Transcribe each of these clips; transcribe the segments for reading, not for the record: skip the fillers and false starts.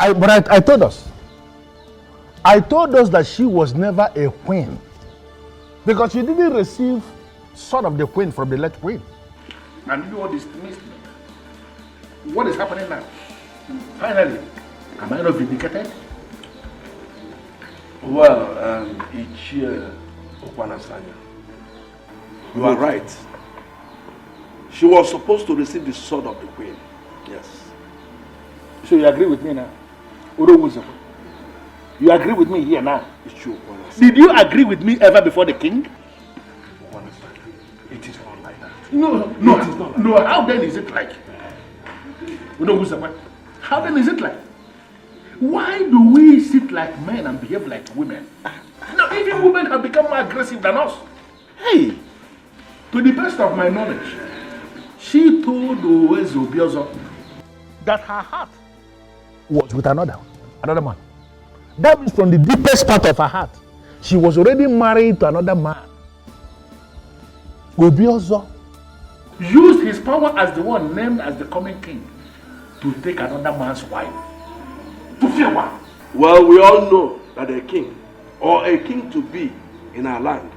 I told us. I told us that she was never a queen because she didn't receive sword of the queen from the late queen. And you know what this means? What is happening now? Finally, am I not vindicated? Well, you are right. She was supposed to receive the sword of the queen. Yes. So you agree with me now? You agree with me here now? It's true. Did you agree with me ever before the king? It is not like that. No, it is not like that. How then is it like? How then is it like? Why do we sit like men and behave like women? No, even women have become more aggressive than us. Hey, to the best of my knowledge, she told UGEZU that her heart was with another man. That means from the deepest part of her heart, she was already married to another man. UGEZU used his power as the one named as the coming king to take another man's wife. To fear what? Well, we all know that a king or a king to be in our land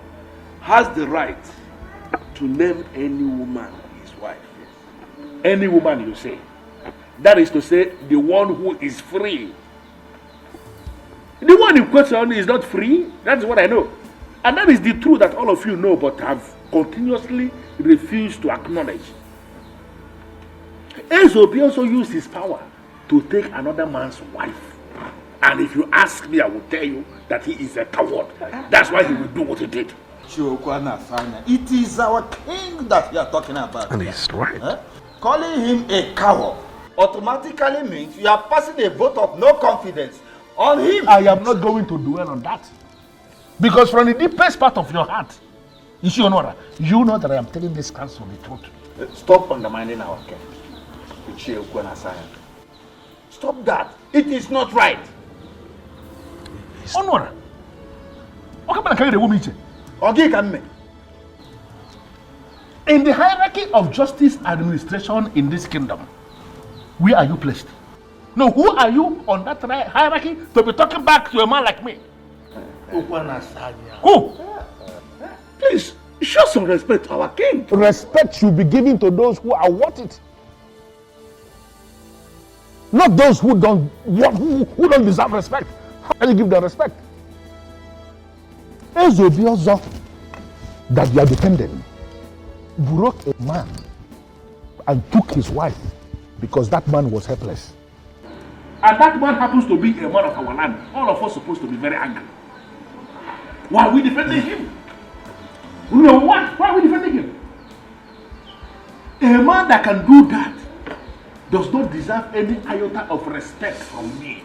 has the right to name any woman his wife. Any woman, you say? That is to say, the one who is free. The one in question is not free. That's what I know. And that is the truth that all of you know but have continuously refused to acknowledge. UGEZU also used his power to take another man's wife. And if you ask me, I will tell you that he is a coward. That's why he will do what he did. It is our king that you are talking about. And he's right. Huh? Calling him a coward automatically means you are passing a vote of no confidence on him. I am not going to dwell on that. Because from the deepest part of your heart, you know that I am telling this counsel the truth. Stop undermining our king. Stop that. It is not right. Honor. In the hierarchy of justice administration in this kingdom, where are you placed? No, who are you on that hierarchy to be talking back to a man like me? Who? Please, show some respect to our king. Respect should be given to those who are worth it. Not those who don't deserve respect. How can you give them respect? UGEZU that you are defending broke a man and took his wife because that man was helpless. And that man happens to be a man of our land. All of us are supposed to be very angry. Why are we defending him? No, what? Why are we defending him? A man that can do that does not deserve any iota of respect from me.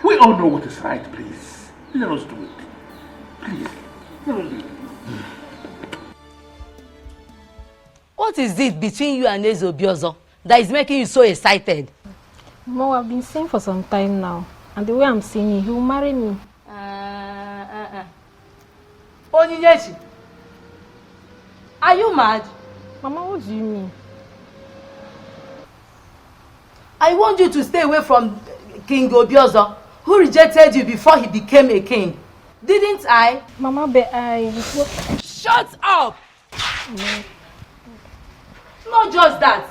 We all know what is right, please. Let us do it. Please. Let us do it. What is it between you and UGEZU that is making you so excited? Mo, I've been seeing for some time now. And the way I'm seeing him, he will marry me. Onyinyechi, are you mad? Mama, what do you mean? I want you to stay away from King UGEZU, who rejected you before he became a king. Didn't I? Mama, but Shut up! Not just that.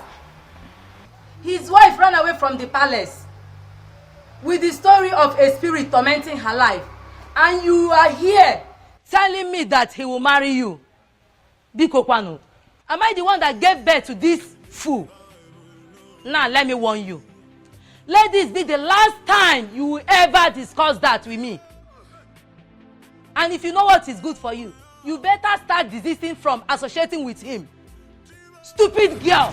His wife ran away from the palace with the story of a spirit tormenting her life. And you are here telling me that he will marry you. Biko Kwanu, am I the one that gave birth to this fool? Now, let me warn you. Let this be the last time you will ever discuss that with me. And if you know what is good for you, you better start desisting from associating with him. Stupid girl!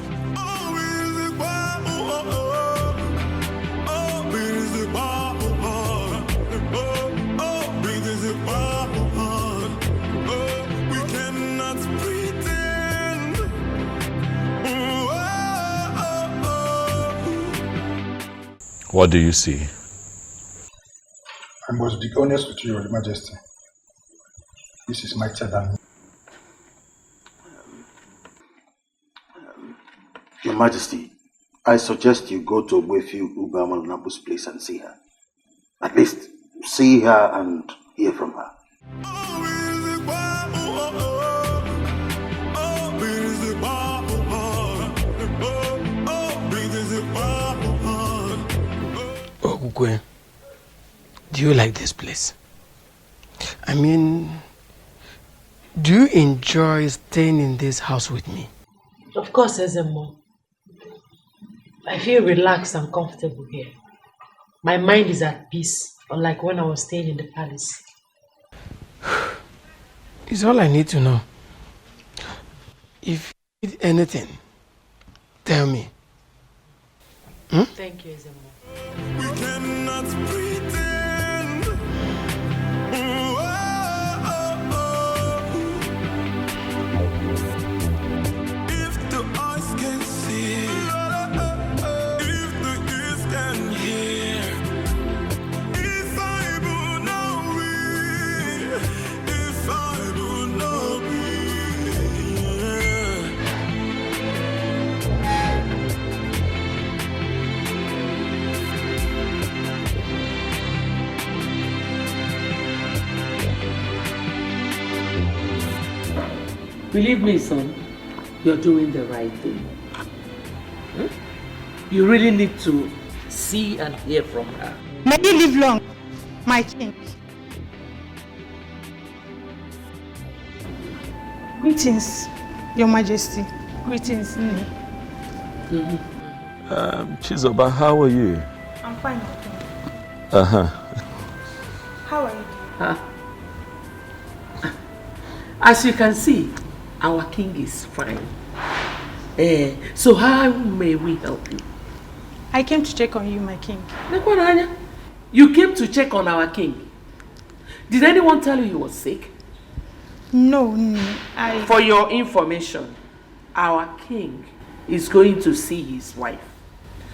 What do you see? I must be honest with you, Your Majesty. This is mightier than me. Your Majesty, I suggest you go to Wefiu Ubamalunabu's place and see her. At least see her and hear from her. Ogugwe, do you like this place? I mean, do you enjoy staying in this house with me? Of course, Ezemo. I feel relaxed and comfortable here. My mind is at peace, unlike when I was staying in the palace. It's all I need to know. If you need anything, tell me. Thank you, Ezemo. We cannot pretend. If the eyes can see, if the ears can hear, if I would know it, if I would know Believe me, son, you're doing the right thing. You really need to see and hear from her. May you live long, my king. Greetings, Your Majesty. Greetings, Nini. Chizoba, how are you? I'm fine, king. How are you? As you can see, our king is fine. So how may we help you? I came to check on you, my king. You came to check on our king. Did anyone tell you he was sick? No, For your information, our king is going to see his wife.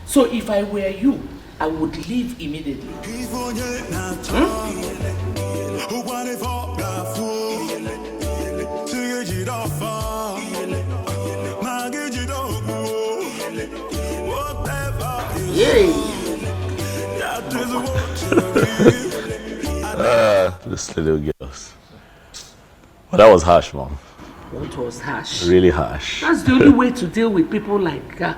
So if I were you, I would leave immediately. Yay! This little girls. Well, that was harsh, Mom. What was harsh? Really harsh. That's the only way to deal with people like that.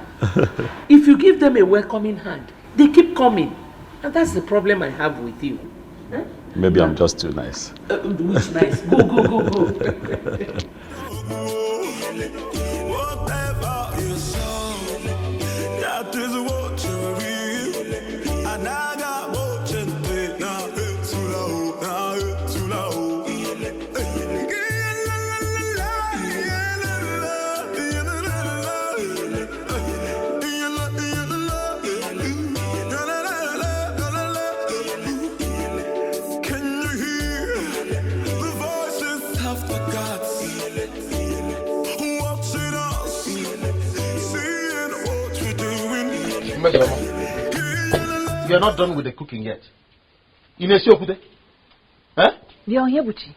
If you give them a welcoming hand, they keep coming. And that's the problem I have with you. Huh? Maybe I'm just too nice. Which nice? Go. That is what you read. And I got what you think. Now it's too low. Now it's too low. Can you hear the voices of the gods? Watching us, seeing what we're doing. You're not done with the cooking yet. Huh? Leonyebuchi,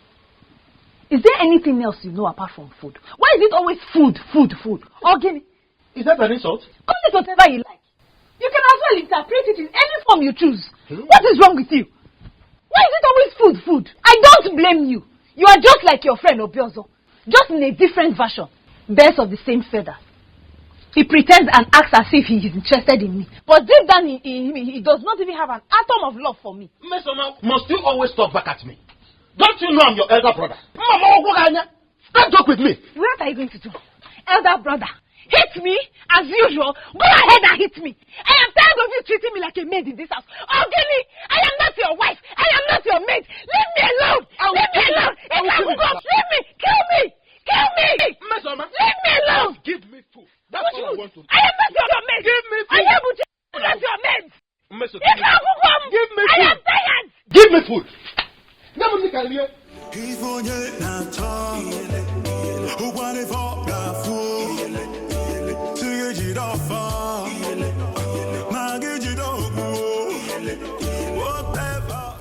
is there anything else you know apart from food? Why is it always food? Ogini? Is that an insult? Call it whatever you like. You can as well interpret it in any form you choose. What is wrong with you? Why is it always food? I don't blame you. You are just like your friend Obiozo, just in a different version. Birds of the same feather. He pretends and acts as if he is interested in me. But deep down in him, he does not even have an atom of love for me. Mesoma, must you always talk back at me? Don't you know I'm your elder brother? Mama, don't talk with me. What are you going to do? Elder brother, hit me as usual. Go ahead and hit me. I am tired of you treating me like a maid in this house. Oh, Gilly, I am not your wife. I am not your maid. Leave me alone. Leave me alone. Leave me. Kill me. Mesoma, leave me alone. Give me food. That's what I want to do. I am not your maid. Give me food. I am not your maid. Give me food. I am tired. Give me food. Never think I'll hear.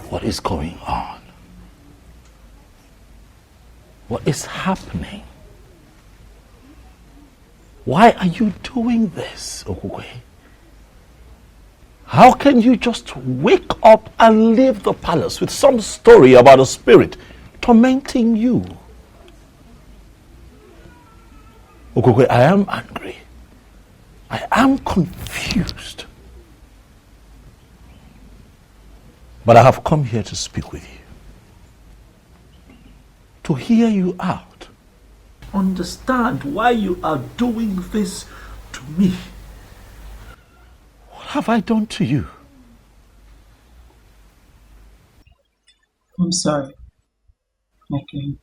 What is going on? What is happening? Why are you doing this, Okukwe? How can you just wake up and leave the palace with some story about a spirit tormenting you? Okokwe, I am angry. I am confused. But I have come here to speak with you. To hear you out. Understand why you are doing this to me. What have I done to you? I'm sorry, my king.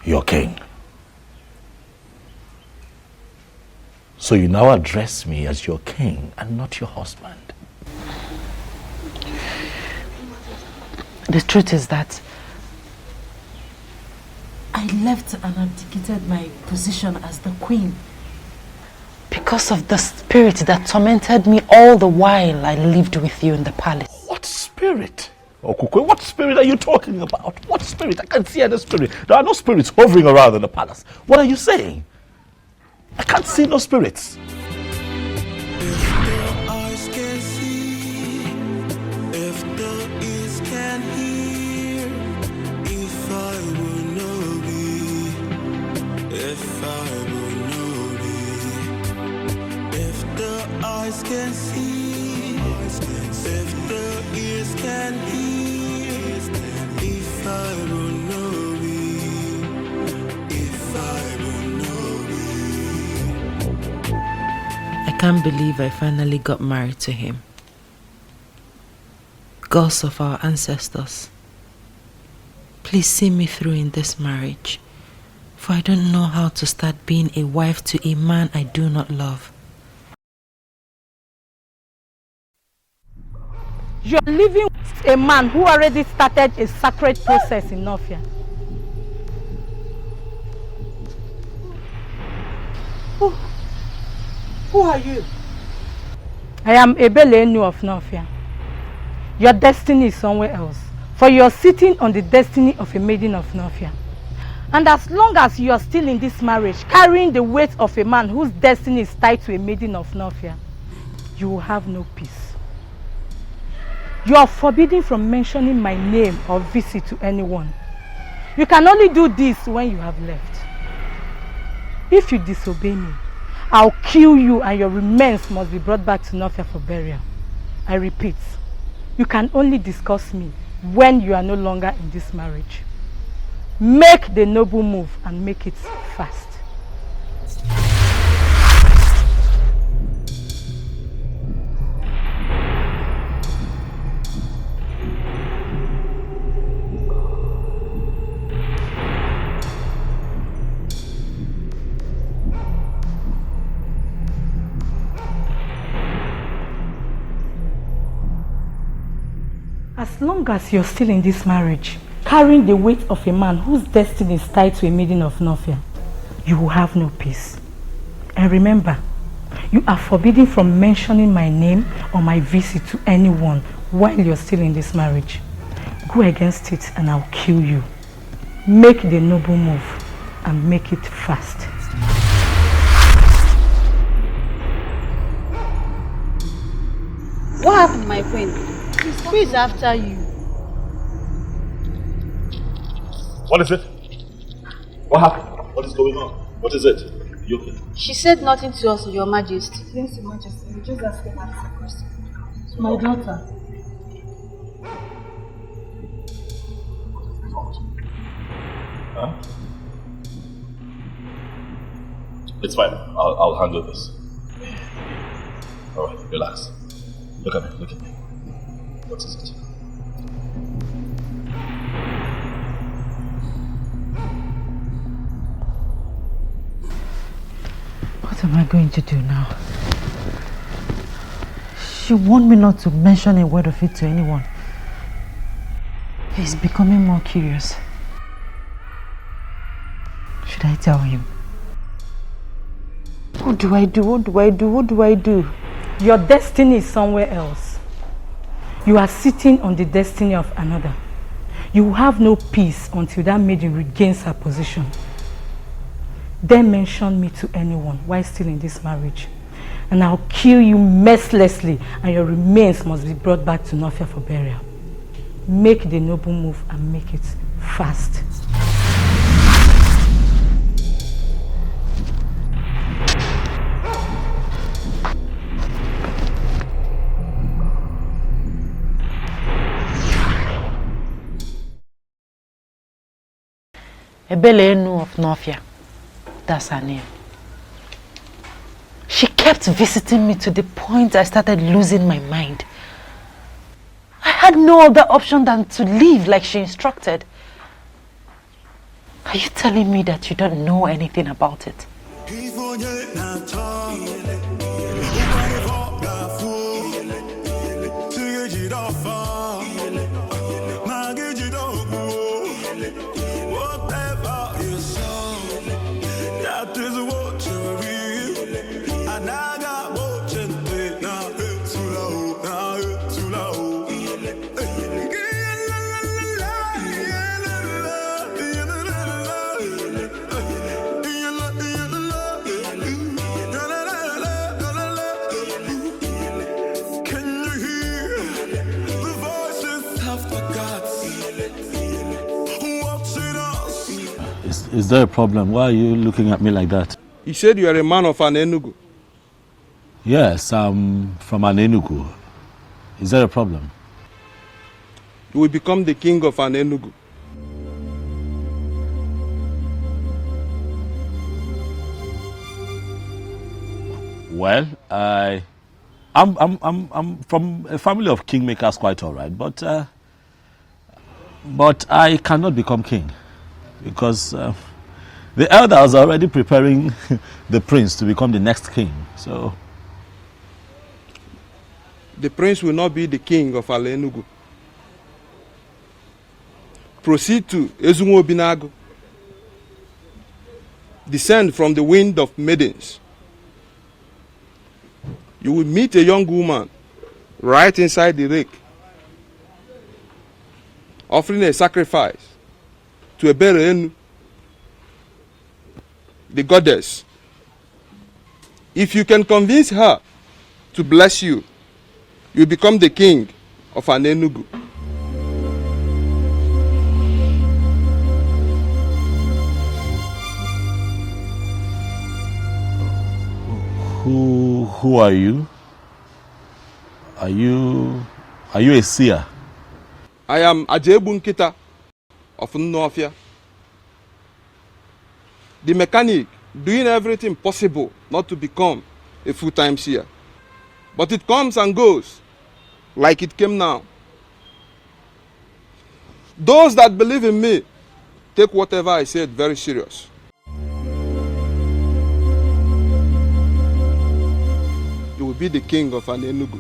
Your king. So you now address me as your king and not your husband. The truth is that I left and abdicated my position as the queen because of the spirit that tormented me all the while I lived with you in the palace. What spirit? Okukwe, what spirit are you talking about? What spirit? I can't see any spirit. There are no spirits hovering around in the palace. What are you saying? I can't see no spirits. Eyes can see, if the ears can hear, if I will know me, if I will know me. I can't believe I finally got married to him. Gods of our ancestors, please see me through in this marriage, for I don't know how to start being a wife to a man I do not love. You're living with a man who already started a sacred process in Nofia. Who are you? I am Ebelenu of Nofia. Your destiny is somewhere else, for you're sitting on the destiny of a maiden of Nofia. And as long as you are still in this marriage, carrying the weight of a man whose destiny is tied to a maiden of Nofia, you will have no peace. You are forbidden from mentioning my name or visit to anyone. You can only do this when you have left. If you disobey me, I'll kill you and your remains must be brought back to Nofia for burial. I repeat, you can only discuss me when you are no longer in this marriage. Make the noble move and make it fast. As long as you're still in this marriage, carrying the weight of a man whose destiny is tied to a maiden of Nofia, you will have no peace. And remember, you are forbidden from mentioning my name or my visit to anyone while you're still in this marriage. Go against it and I'll kill you. Make the noble move and make it fast. What happened, my friend? Who is after you? What is it? What happened? What is going on? What is it? You okay? She said nothing to us, Your Majesty. Yes, Your Majesty. We just asked her a question. My daughter. Huh? It's fine. I'll handle this. Alright, relax. Look at me, look at me. What is it? What am I going to do now? She warned me not to mention a word of it to anyone. He's becoming more curious. Should I tell him? What do I do? What do I do? What do I do? Your destiny is somewhere else. You are sitting on the destiny of another. You will have no peace until that maiden regains her position. dare mention me to anyone while still in this marriage, and I'll kill you mercilessly, and your remains must be brought back to Nofia for burial. Make the noble move and make it fast. Ebelenu of Nofia, that's her name. She kept visiting me to the point I started losing my mind. I had no other option than to leave like she instructed. Are you telling me that you don't know anything about it? Is there a problem? Why are you looking at me like that? You said you are a man of an Enugu. Yes, I'm from an Enugu. Is there a problem? You will become the king of an Enugu. Well, I'm from a family of kingmakers, quite all right, but I cannot become king because the elders are already preparing the prince to become the next king. So the prince will not be the king of Ala Enugu. Proceed to Ezunwo Binago. Descend from the wind of maidens. You will meet a young woman right inside the lake, offering a sacrifice to Eberenu, the goddess. If you can convince her to bless you, you become the king of an Enugu. Who are you? Are you a seer? I am Ajebu Nkita of Nofia, the mechanic doing everything possible not to become a full-time seer. But it comes and goes like it came now. Those that believe in me take whatever I said very serious. You will be the king of an Enugu.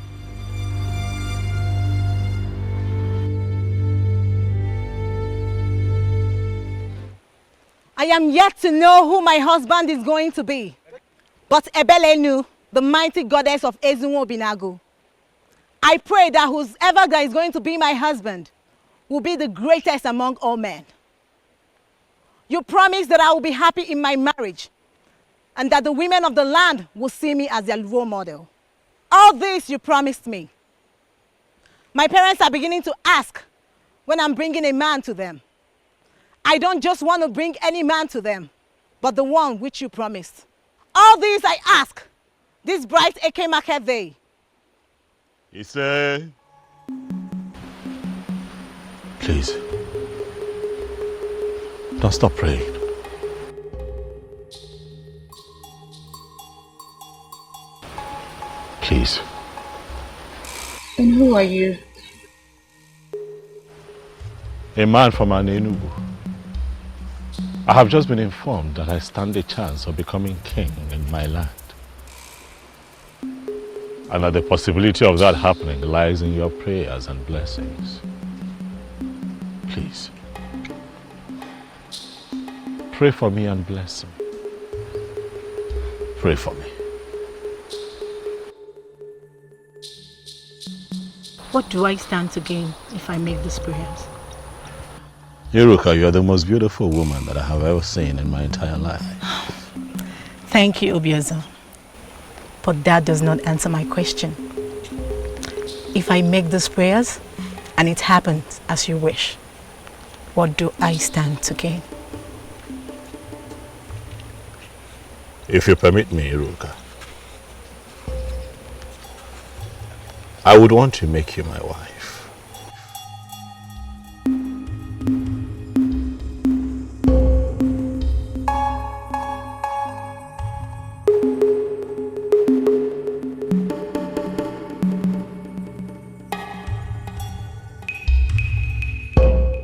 I am yet to know who my husband is going to be. But Ebelenu, the mighty goddess of Ezunwo Binago, I pray that whoever that is going to be my husband will be the greatest among all men. You promise that I will be happy in my marriage and that the women of the land will see me as their role model. All this you promised me. My parents are beginning to ask when I'm bringing a man to them. I don't just want to bring any man to them, but the one which you promised. All these I ask, this bright Eke market day. He said, please, don't stop praying. Please. And who are you? A man from an Enugu. I have just been informed that I stand a chance of becoming king in my land. And that the possibility of that happening lies in your prayers and blessings. Please, pray for me and bless me. Pray for me. What do I stand to gain if I make these prayers? Iruka, you are the most beautiful woman that I have ever seen in my entire life. Thank you, UGEZU. But that does not answer my question. If I make these prayers and it happens as you wish, what do I stand to gain? If you permit me, Iruka, I would want to make you my wife.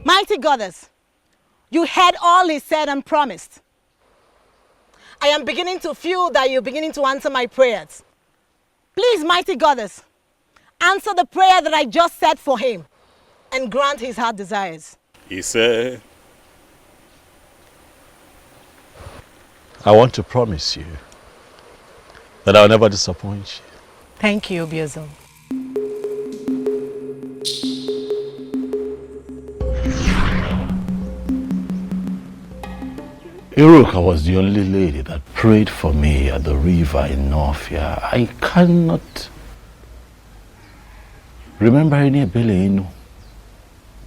Mighty Goddess, you heard all he said and promised. I am beginning to feel that you're beginning to answer my prayers. Please, Mighty Goddess, answer the prayer that I just said for him and grant his heart desires. He said, I want to promise you that I'll never disappoint you. Thank you, UGEZU. Iruka was the only lady that prayed for me at the river in Northia. I cannot remember any Inu.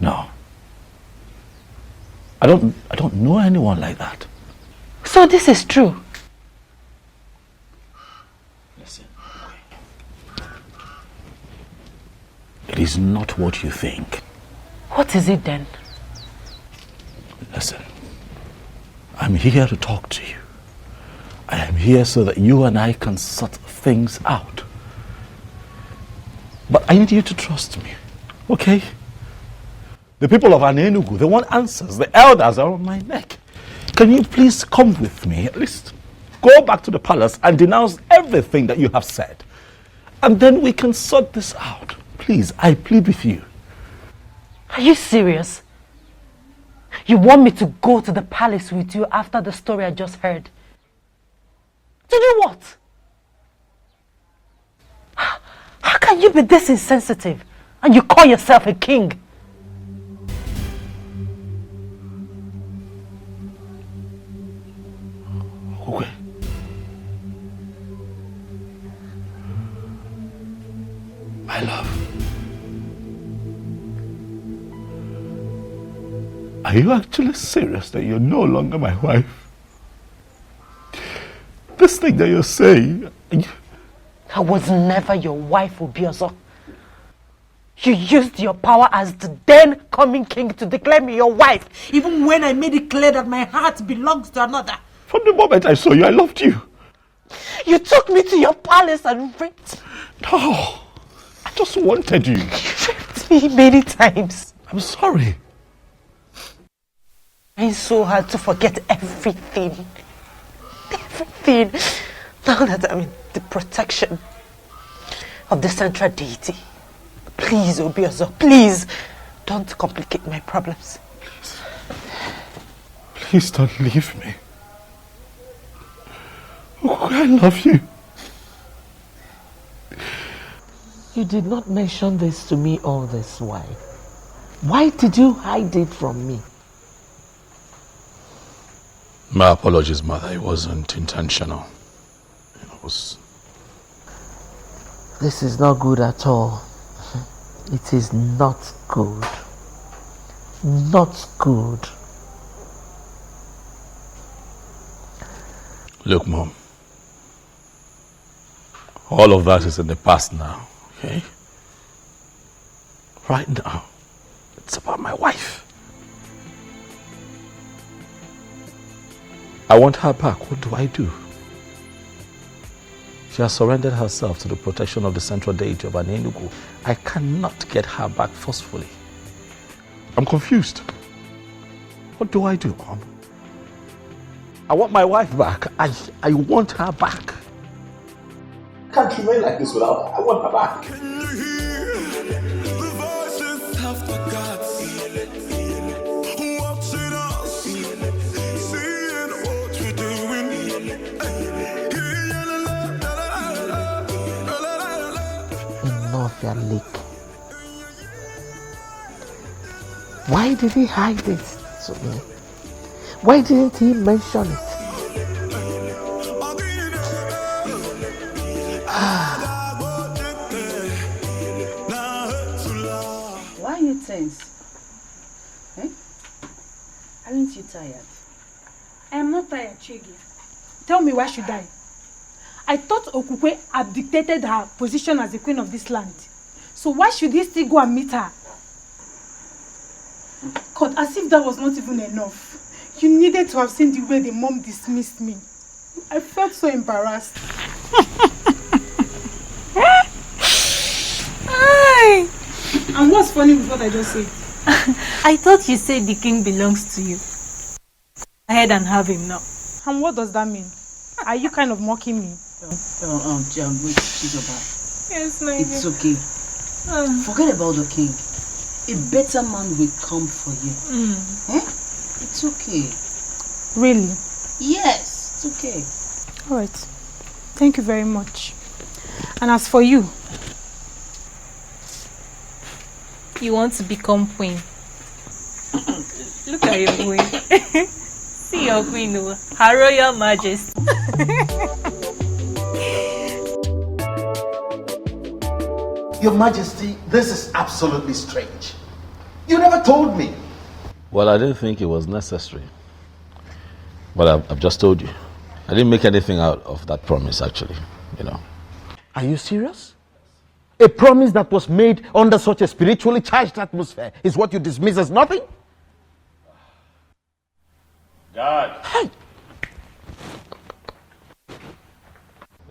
No. I don't know anyone like that. So this is true? Listen. It is not what you think. What is it then? Listen. I'm here to talk to you. I am here so that you and I can sort things out. But I need you to trust me, okay? The people of Anenugu, they want answers. The elders are on my neck. Can you please come with me? At least go back to the palace and denounce everything that you have said. And then we can sort this out. Please, I plead with you. Are you serious? You want me to go to the palace with you after the story I just heard? To do what? How can you be this insensitive and you call yourself a king? Okay. My love. Are you actually serious that you're no longer my wife? This thing that you're saying... I was never your wife, UGEZU. You used your power as the then coming king to declare me your wife, even when I made it clear that my heart belongs to another. From the moment I saw you, I loved you. You took me to your palace and raped. No, I just wanted you. You raped me many times. I'm sorry. It's so hard to forget everything. Everything. Now that I'm in the protection of the central deity. Please, UGEZU, please, don't complicate my problems. Please don't leave me. Oh, I love you. You did not mention this to me all this while. Why did you hide it from me? My apologies, Mother. It wasn't intentional. It was... This is not good at all. It is not good. Not good. Look, Mom. All of that is in the past now, okay? Right now, it's about my wife. I want her back. What do I do? She has surrendered herself to the protection of the central deity of Anenugu. I cannot get her back forcefully. I'm confused. What do I do, Mom? I want my wife back. I want her back. I can't remain like this without her. I want her back. Can you hear the voices of the gods watching us, seeing what we're doing? Enough, your leak. Why did he hide this to me? Why didn't he mention it? sense. Eh? Aren't you tired? I am not tired, Chigi. Tell me, why should I? I thought Okukwe abdicated her position as the queen of this land. So why should he still go and meet her? God, as if that was not even enough. You needed to have seen the way the mom dismissed me. I felt so embarrassed. And what's funny with what I just said? I thought you said the king belongs to you. Go ahead and have him now. And what does that mean? Are you kind of mocking me? Wait, Chizoba. Yes, my It's dear. okay. Forget about the king. A better man will come for you. Eh? It's okay. Really? Yes, it's okay. Alright. Thank you very much. And as for you? You want to become queen. Look at your queen. See your queen, Her Royal Majesty. Your Majesty, this is absolutely strange. You never told me. Well, I didn't think it was necessary. But I've just told you. I didn't make anything out of that promise, actually, you know. Are you serious? A promise that was made under such a spiritually charged atmosphere is what you dismiss as nothing? God. Hey.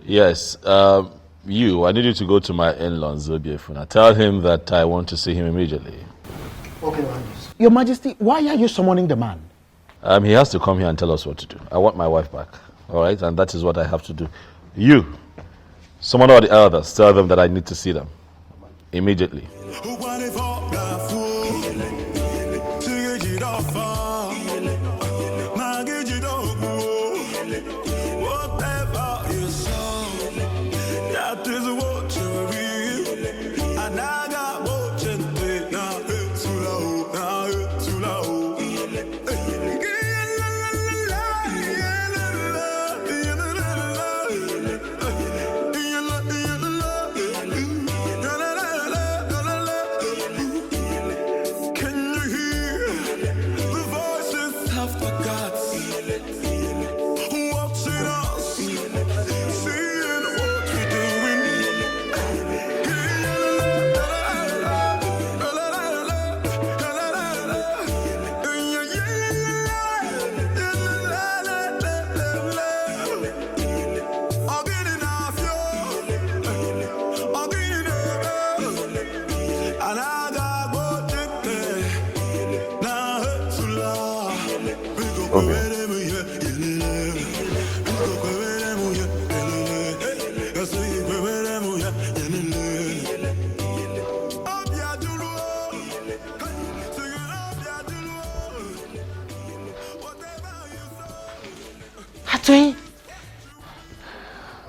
Yes, I need you to go to my in-law, Zobiefuna. Tell him that I want to see him immediately. Okay, Your Majesty, why are you summoning the man? He has to come here and tell us what to do. I want my wife back, all right? And that is what I have to do. You, summon all the elders, tell them that I need to see them immediately.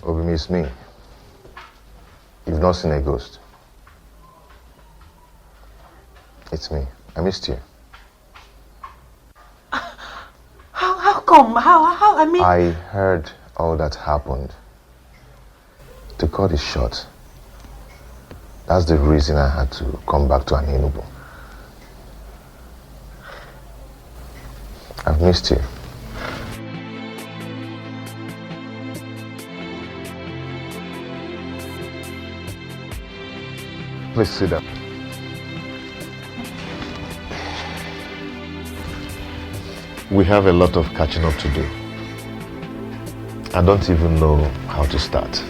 Obi, it's me. You've not seen a ghost. It's me. I missed you. How come? How? I mean... I heard all that happened. To cut it short, that's the reason I had to come back to Enugu. I've missed you. Please sit down. We have a lot of catching up to do. I don't even know how to start.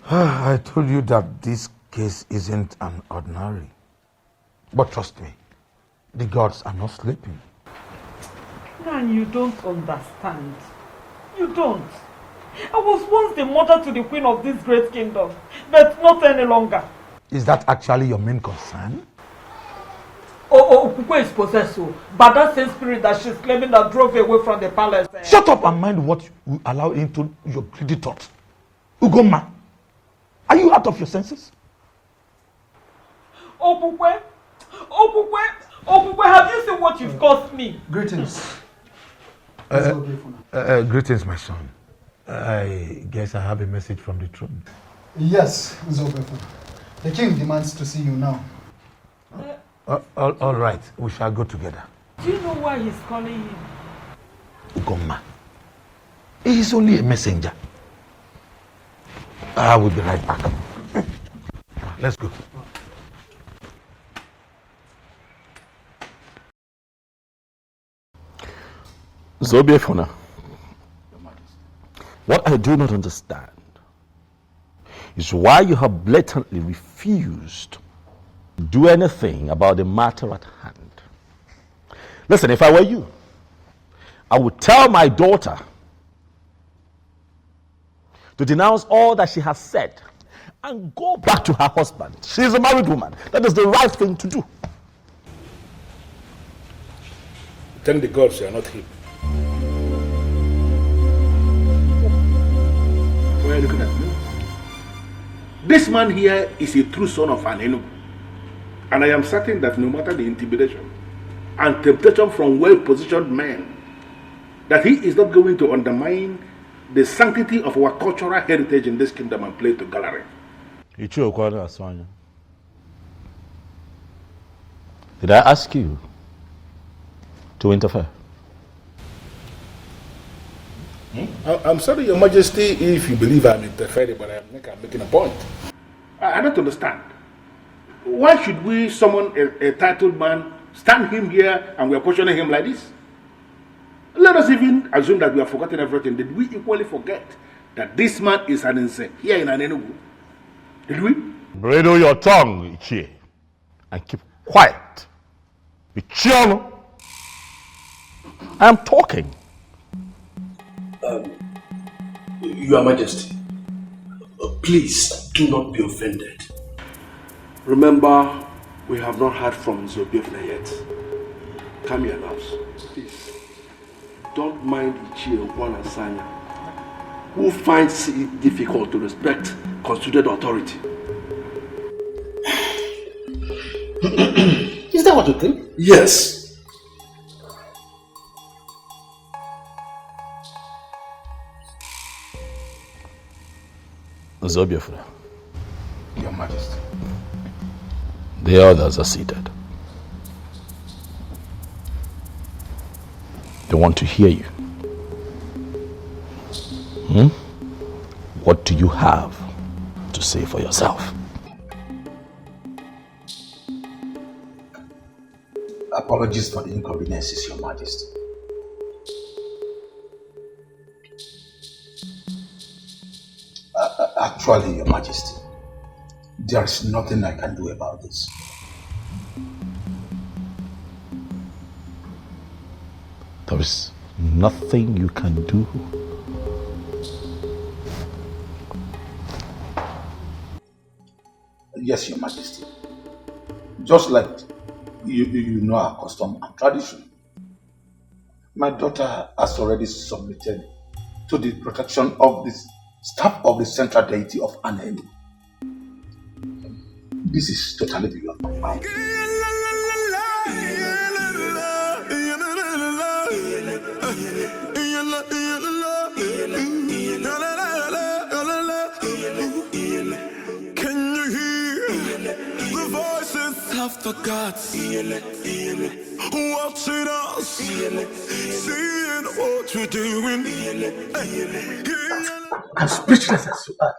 I told you that this case isn't an ordinary. But trust me, the gods are not sleeping. Man, you don't understand. You don't. I was once the mother to the queen of this great kingdom, but not any longer. Is that actually your main concern? Okukwe is possessed by that same spirit that she's claiming that drove away from the palace. Shut up and mind what you allow into your greedy thoughts. Ugoma, are you out of your senses? Okukwe, have you seen what you've caused me? Greetings. Greetings, my son. I guess I have a message from the throne. Yes, Zobefu. The king demands to see you now. All right, we shall go together. Do you know why he's calling him? Ugoma. He is only a messenger. I will be right back. Let's go. Zobiefuna, what I do not understand is why you have blatantly refused to do anything about the matter at hand. Listen, if I were you, I would tell my daughter to denounce all that she has said and go back to her husband. She is a married woman. That is the right thing to do. Thank the gods you are not him. Why are you looking at me? This man here is a true son of an Enugu. And I am certain that no matter the intimidation and temptation from well-positioned men, that he is not going to undermine the sanctity of our cultural heritage in this kingdom and play to gallery. Did I ask you to interfere? I'm sorry, Your Majesty, if you believe I'm interfering, but I'm making a point. I don't understand. Why should we summon a titled man, stand him here, and we are questioning him like this? Let us even assume that we have forgotten everything. Did we equally forget that this man is an insane here in Enugu? Did we? Bridle your tongue, Ichie, and keep quiet. Ichiano, I am talking. Your Majesty, please do not be offended. Remember, we have not heard from Zobiefna yet. Come here, loves. Please, don't mind Ichie Sanya, who finds it difficult to respect constituted authority. Is that what you think? Yes. Zobiefuna, Your Majesty. the others are seated. They want to hear you. What do you have to say for yourself? Apologies for the inconveniences, Your Majesty. Actually, Your Majesty, there is nothing I can do about this. There is nothing you can do. Yes, Your Majesty. Just like you know our custom and tradition. My daughter has already submitted to the protection of the staff of the central deity of Anelu. This is totally beyond my mind. Can you hear the voices of the gods watching us, seeing what we're doing? I'm speechless as you are,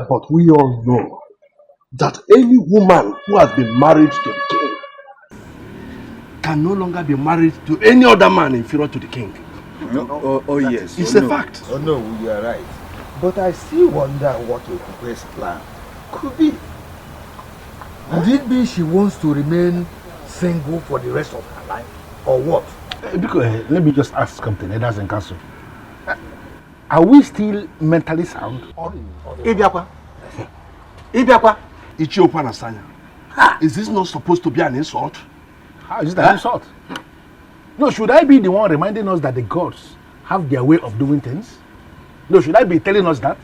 but we all know that any woman who has been married to the king Can no longer be married to any other man inferior to the king. Oh yes. It's a fact. Oh no, you are right. But I still wonder what Okupe's plan could be. Could it be she wants to remain single for the rest of her life? Or what? Because, let me just ask something, Elders and Council. Are we still mentally sound? Ibiakwa. Ibiakwa. Ichiopa Nasanya. Is this not supposed to be an insult? How is that an insult? No, should I be the one reminding us that the gods have their way of doing things? No, should I be telling us that?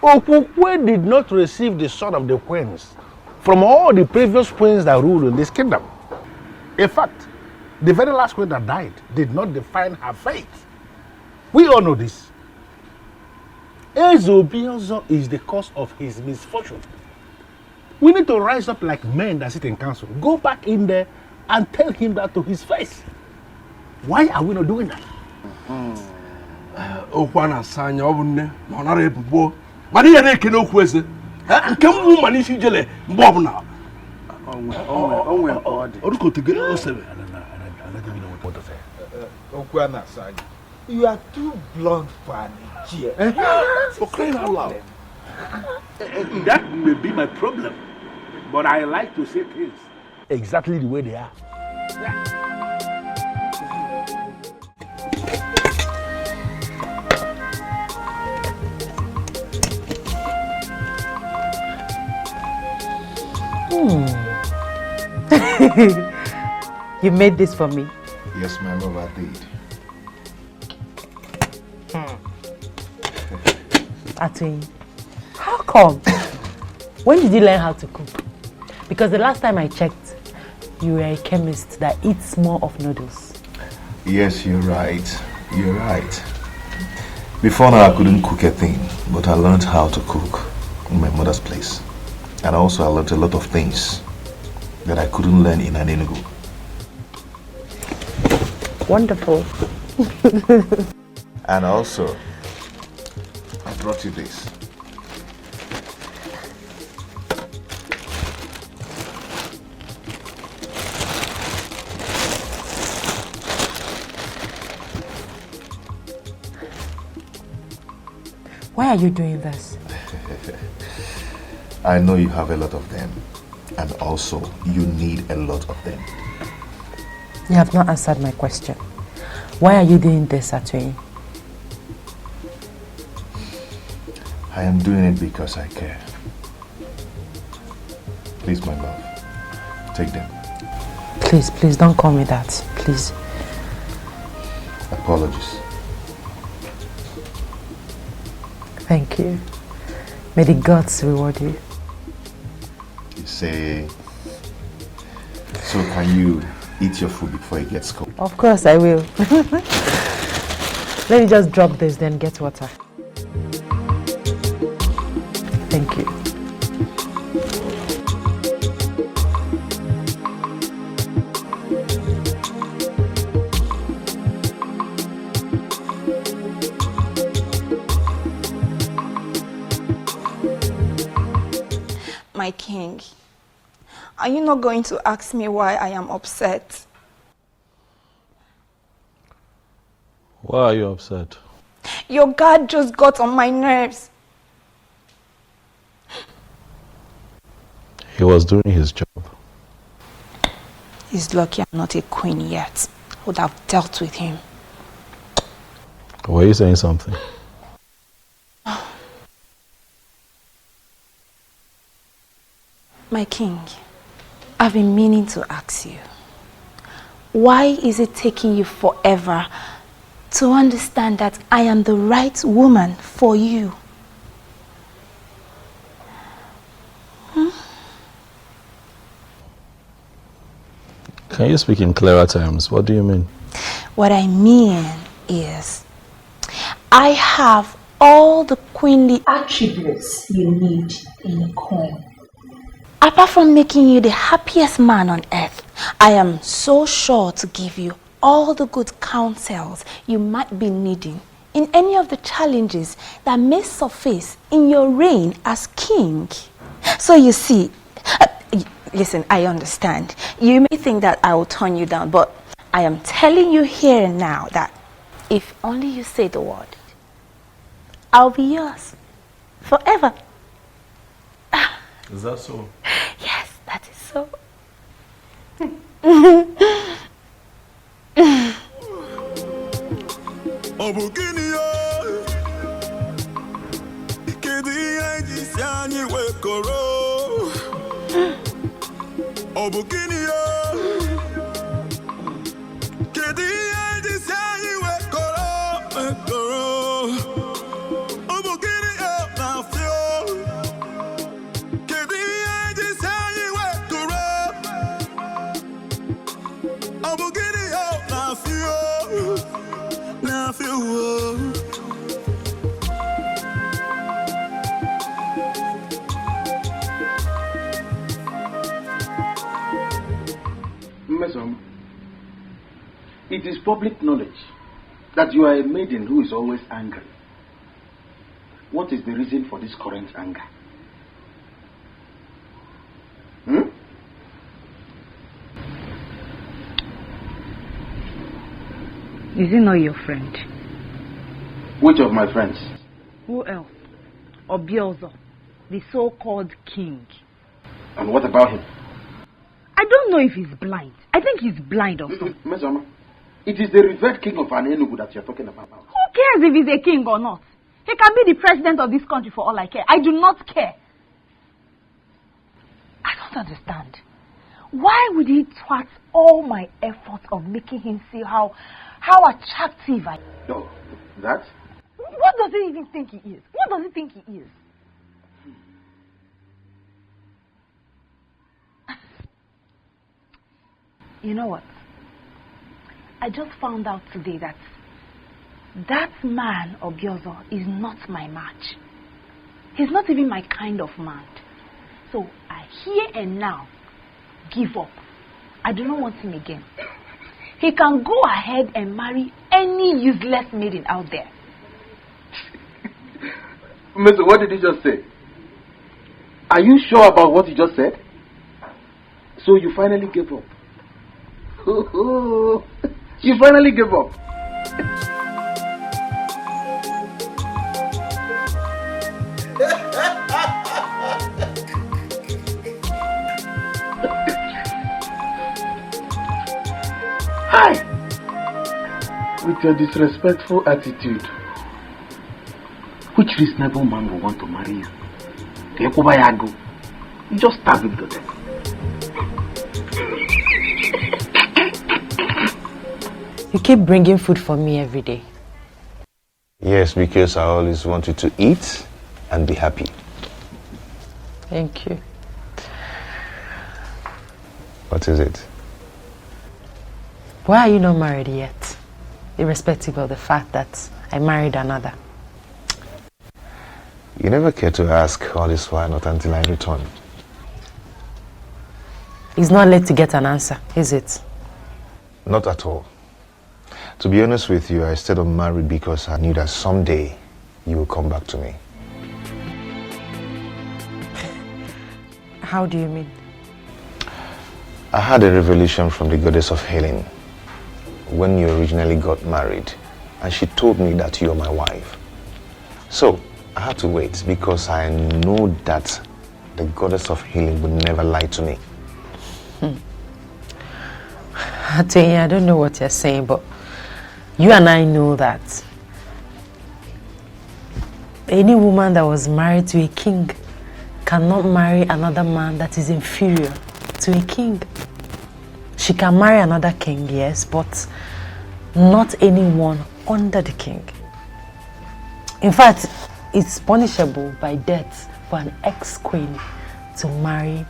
Okukwe did not receive the sword of the queens from all the previous queens that ruled in this kingdom. In fact, the very last queen that died did not define her fate. We all know this. Ezobiozo is the cause of his misfortune. We need to rise up like men that sit in council. Go back in there and tell him that to his face. Why are we not doing that? Okwana sanya obunne na onara ebubo. Mani ya na-eke n'okwu eze. Nke mụ mani isi jele mgbe ọbụla. Okwana sanya. You are too blunt for an idiot. For crying out loud. That may be my problem, but I like to say things exactly the way they are. You made this for me? Yes, my love, I did. Atwin, how come? When did you learn how to cook? Because the last time I checked, you were a chemist that eats more of noodles. Yes, you're right. You're right. Before now, I couldn't cook a thing, but I learned how to cook in my mother's place. And also, I learned a lot of things that I couldn't learn in an Enugu. Wonderful. And also, I brought you this. Why are you doing this? I know you have a lot of them, and also you need a lot of them. You have not answered my question. Why are you doing this, Atwin? I am doing it because I care. Please, my love, take them. Please, please don't call me that. Please. Apologies. Thank you. May the gods reward you. You say, so can you eat your food before it gets cold? Of course I will. Let me just drop this, then get water. Thank you. My king, are you not going to ask me why I am upset? Why are you upset? Your guard just got on my nerves. He was doing his job. He's lucky I'm not a queen yet. I would have dealt with him. Were you saying something? My king, I've been meaning to ask you, why is it taking you forever to understand that I am the right woman for you? Can you speak in clearer terms? What do you mean? What I mean is, I have all the queenly attributes you need in a queen. Apart from making you the happiest man on earth, I am so sure to give you all the good counsels you might be needing in any of the challenges that may surface in your reign as king. So you see, listen, I understand. You may think that I will turn you down, but I am telling you here and now that if only you say the word, I'll be yours forever. Is that so? Yes, that is so. Mesom, it is public knowledge that you are a maiden who is always angry. What is the reason for this current anger? Is he not your friend? Which of my friends? Who else? Obiozo, the so-called king. And what about him? I don't know if he's blind. I think he's blind or something. Mesoma, it is the revered king of Enugu that you're talking about. Who cares if he's a king or not? He can be the president of this country for all I care. I do not care. I don't understand. Why would he thwart all my efforts of making him see how attractive I am? No, that? What does he even think he is? What does he think he is? You know what? I just found out today that man, Obiozo, is not my match. He's not even my kind of man. So I here and now give up. I do not want him again. He can go ahead and marry any useless maiden out there. Mister, what did you just say? Are you sure about what you just said? So you finally gave up. You finally gave up. Hi! With your disrespectful attitude, which reasonable man will want to marry you? You just stab him to death. You keep bringing food for me every day. Yes, because I always want you to eat and be happy. Thank you. What is it? Why are you not married yet? Irrespective of the fact that I married another. You never care to ask all this while, not until I return. It's not late to get an answer, is it? Not at all. To be honest with you, I stayed unmarried because I knew that someday you will come back to me. How do you mean? I had a revelation from the goddess of healing when you originally got married, and she told me that you're my wife. So I had to wait because I know that the goddess of healing would never lie to me. I don't know what you're saying, but you and I know that any woman that was married to a king cannot marry another man that is inferior to a king. She can marry another king, yes, but not anyone under the king. In fact, it's punishable by death for an ex-queen to marry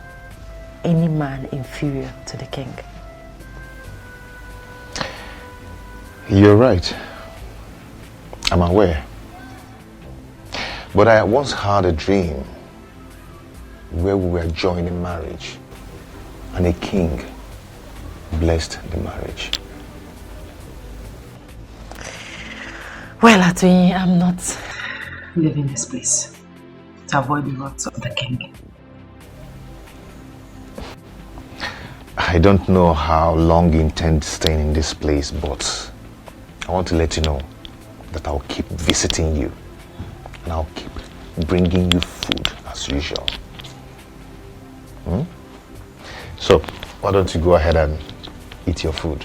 any man inferior to the king. You're right. I'm aware. But I once had a dream where we were joined in marriage and a king blessed the marriage. Well, Atoyi, I'm not leaving this place to avoid the wrath of the king. I don't know how long you intend staying in this place, but I want to let you know that I'll keep visiting you and I'll keep bringing you food as usual. So, why don't you go ahead and eat your food?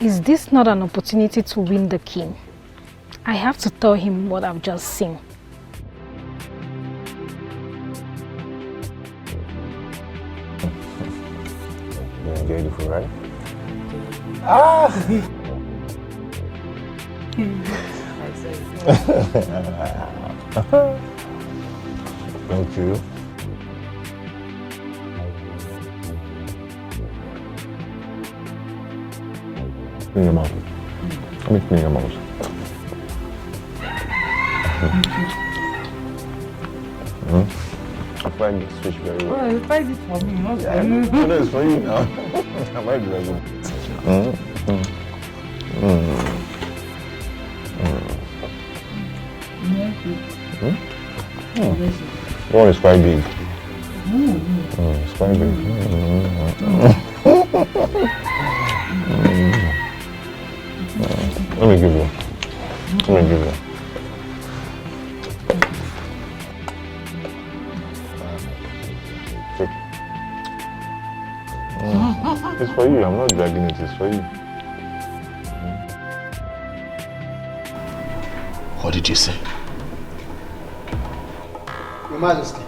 Is this not an opportunity to win the king? I have to tell him what I've just seen. You enjoyed the food, right? Thank you. In your mouth. Let me clean your mouth. I find this fish very well. Well, you find it for me, not Yeah, for you. no, it's for you now. I might do that. The one is quite big. It's quite big. Let me give you. Let me give you. It's for you. I'm not dragging it. It's for you. What did you say? Your Majesty,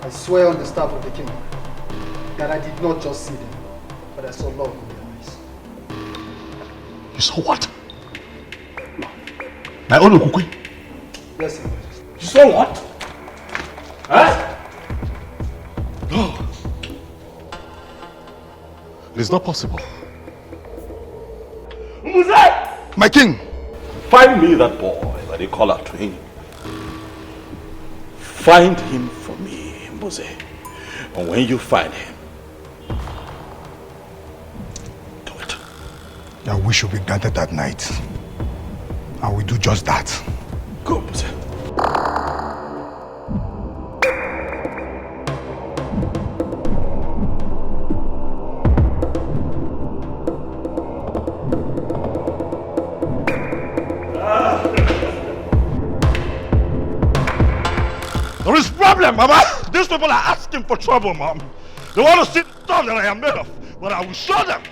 I swear on the staff of the king that I did not just see them, but I saw love in their eyes. You saw what? My own Okukwe? Yes, Your Majesty. You saw what? Huh? No. It is not possible. My king! Find me that boy that they call out to him. Find him for me, Mbuze. And when you find him, Your wish will be granted that night. I will do just that. go, Mbuze. There is problem, Mama. These people are asking for trouble, Mom. They want to see the stuff that I am made of, but I will show them.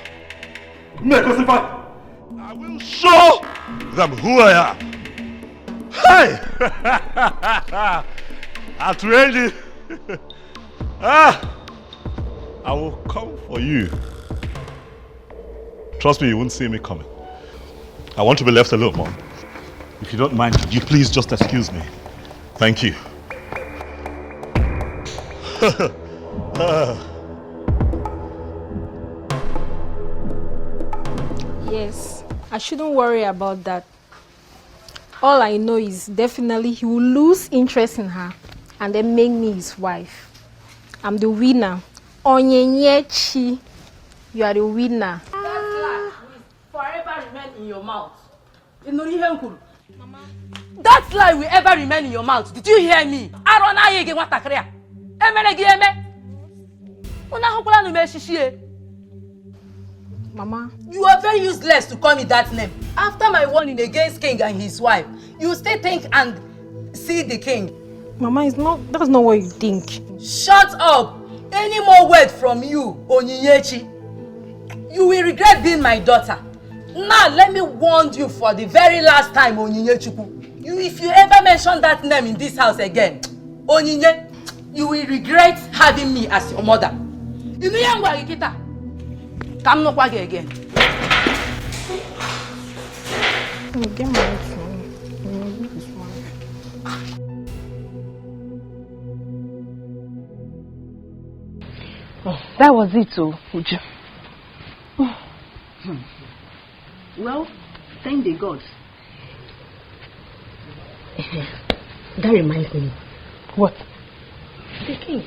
I will show them who I am. Hey! Atrendi. I will come for you. Trust me, you won't see me coming. I want to be left alone, Mom. If you don't mind, could you please just excuse me? Thank you. Yes, I shouldn't worry about that. All I know is definitely he will lose interest in her and then make me his wife. I'm the winner. Onyenyechi, you are the winner. Forever remain in your mouth. That lie will ever remain in your mouth. Did you hear me? Mama, you are very useless to call me that name. After my warning against king and his wife, you still think and see the king. Mama, that's not what you think. Shut up! Any more word from you, Onyinyechi, you will regret being my daughter. Now let me warn you for the very last time, Onyinyechuku. If you ever mention that name in this house again, Onyinye, you will regret having me as your mother. You know come no kwage again. Get married to me. That was it, Uju. Well, thank the gods. That reminds me. What? The king.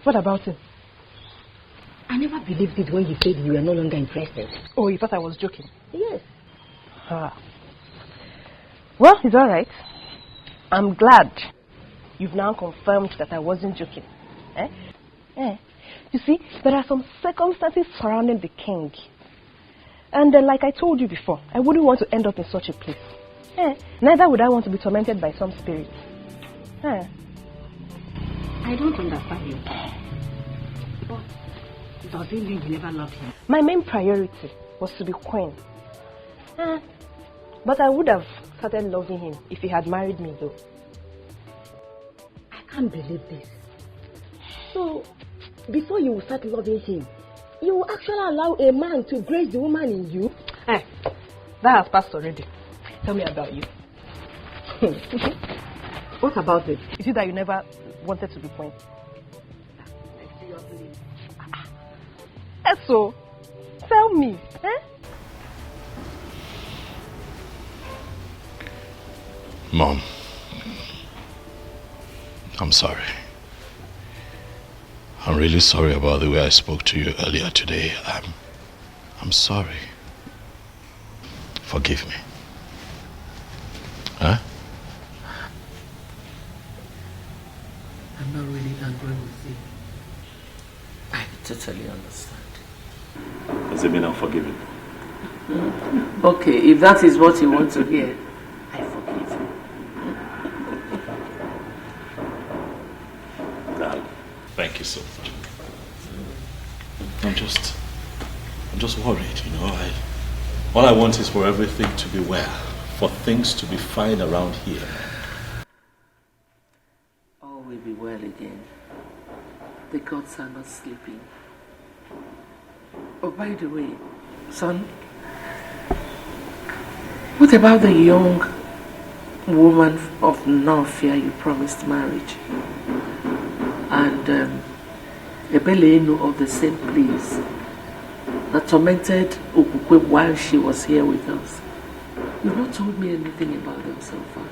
What about him? I never believed it when you said you were no longer interested. Oh, you thought I was joking? Yes. Well, it's all right. I'm glad you've now confirmed that I wasn't joking. You see, there are some circumstances surrounding the king. And like I told you before, I wouldn't want to end up in such a place. Neither would I want to be tormented by some spirit. I don't understand you. But does it mean you never loved him? My main priority was to be queen. But I would have started loving him if he had married me, though. I can't believe this. So, before you start loving him, you will actually allow a man to grace the woman in you? That has passed already. Tell me about you. What about it? Is it that you never wanted to be queen? So, tell me. Mom, I'm sorry. I'm really sorry about the way I spoke to you earlier today. I'm sorry. Forgive me. Huh? I'm not really angry with you. I totally understand. Does it mean I'm forgiven? Okay, if that is what you want to hear, I forgive you. Thank you so much. I'm just worried, you know. All I want is for everything to be well, for things to be fine around here. All will be well again. The gods are not sleeping. Oh, by the way, son, what about the young woman of no fear you promised marriage? And Ebeleno of the same place that tormented Okukwe while she was here with us. You've not told me anything about them so far.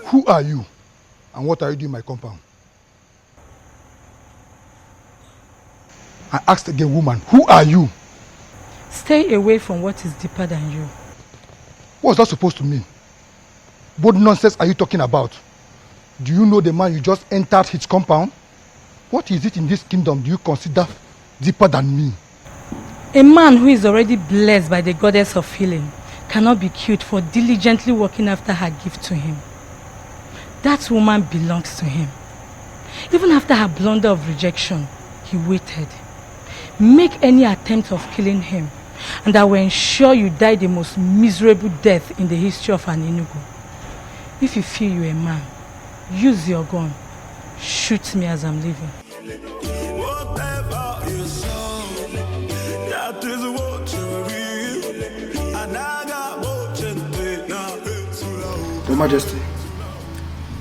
Who are you? And what are you doing in my compound? I asked again, woman, who are you? Stay away from what is deeper than you. What's that supposed to mean? What nonsense are you talking about? Do you know the man you just entered his compound? What is it in this kingdom do you consider deeper than me? A man who is already blessed by the goddess of healing cannot be killed for diligently working after her gift to him. That woman belongs to him. Even after her blunder of rejection, he waited. Make any attempt of killing him, and I will ensure you die the most miserable death in the history of an Enugu. If you feel you're a man, use your gun. Shoot me as I'm leaving. Your Majesty,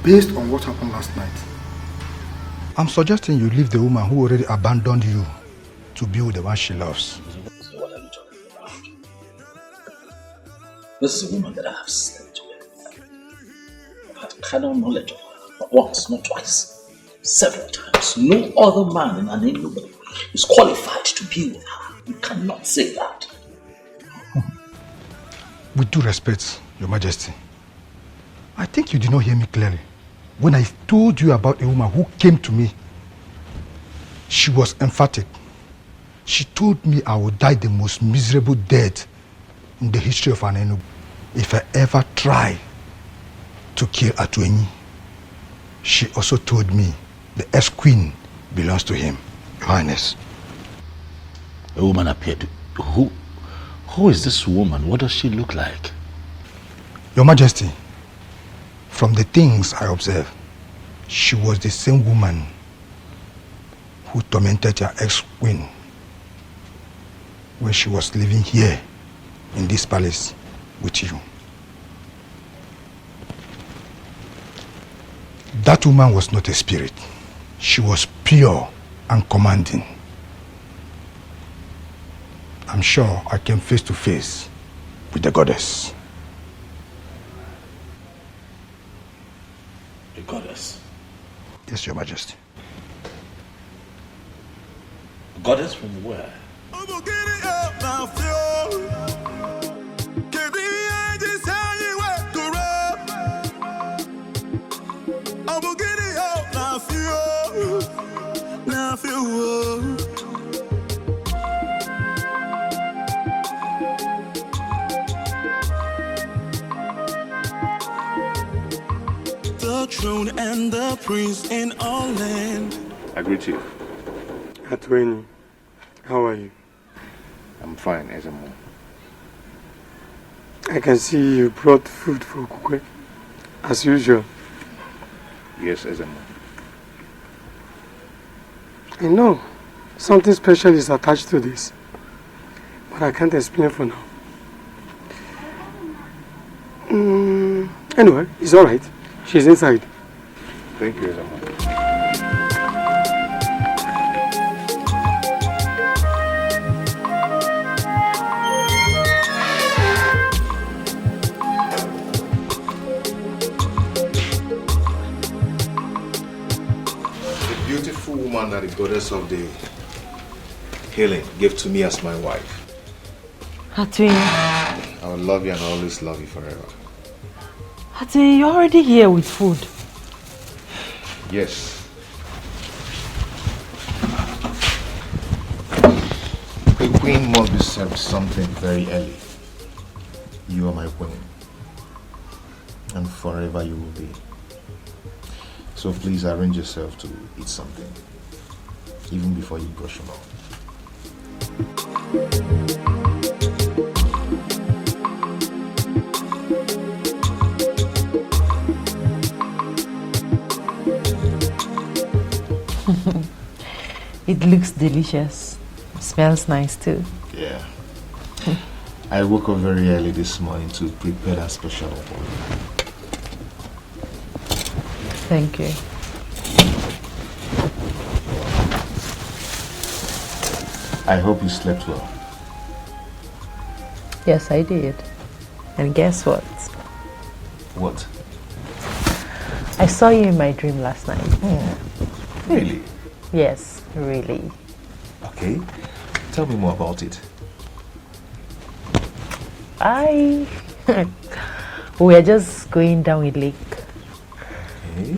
based on what happened last night, I'm suggesting you leave the woman who already abandoned you to be with the one she loves. What are you talking about? This is a woman that I have slept with. I've had carnal knowledge of her, not once, not twice, several times. No other man in an Enugu is qualified to be with her. You cannot say that. With due respect, Your Majesty, I think you did not hear me clearly. When I told you about a woman who came to me, she was emphatic. She told me I would die the most miserable death in the history of an Enugu if I ever try to kill Atuenyi. She also told me the ex-queen belongs to him, Your Highness. A woman appeared to... Who is this woman? What does she look like? Your Majesty, from the things I observed, she was the same woman who tormented your ex-queen when she was living here in this palace with you. That woman was not a spirit. She was pure and commanding. I'm sure I came face to face with the goddess. The goddess? Yes, Your Majesty. The goddess from where? The throne and the prince in all land. I greet you. Atweni, how are you? I'm fine, Ezemo. I can see you brought food for Kukwe, as usual. Yes, Ezemo. I know something special is attached to this, but I can't explain for now. Anyway, it's alright. She's inside. Thank you, Zama. The beautiful woman that the goddess of the healing gave to me as my wife. Atwin. I will love you and always love you forever. Atwin, you're already here with food. Yes. A queen must be served something very early. You are my queen. And forever you will be. So please arrange yourself to eat something. Even before you brush your mouth. It looks delicious. Smells nice too. Yeah. I woke up very early this morning to prepare that special one. Thank you. I hope you slept well. Yes, I did. And guess what? What? I saw you in my dream last night. Really? Yes, really. Okay. Tell me more about it. We were just going down a lake. Okay.